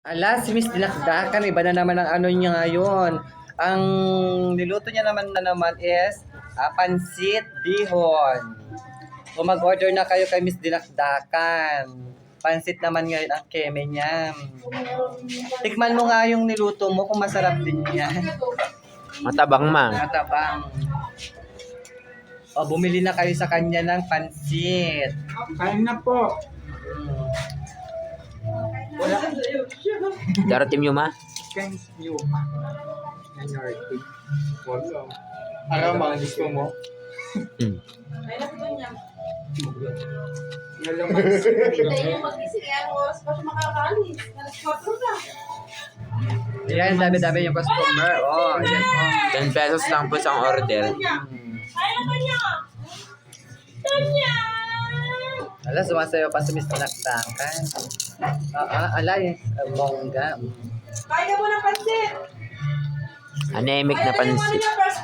Ala, si Miss Dinakdakan, iba na naman ang ano niya ngayon. Ang niluto niya naman is pansit bihon. Kung mag-order na kayo kay Miss Dinakdakan. Pansit naman ngayon ang keme niya. Tikman mo nga yung niluto mo kung masarap din yan. Matabang man. Matabang. O, bumili na kayo sa kanya ng pansit. Kain na po. Wala. Darating nyo ma? Kain niyo. Nanarting. Wala. Ano mga gusto mo? Nalaman. Hintayin mo magising. Anong oras pa siya makakaalis? Alas 4 na. Ayan, dami-dami yung customer. Oh, ayan. Oh. 10 pesos lang po sa order. Ala, sumasayo pa si Miss Dinakdakan. Ala, yung bongga. Kaya mo na pansit. Anemic na pansit. First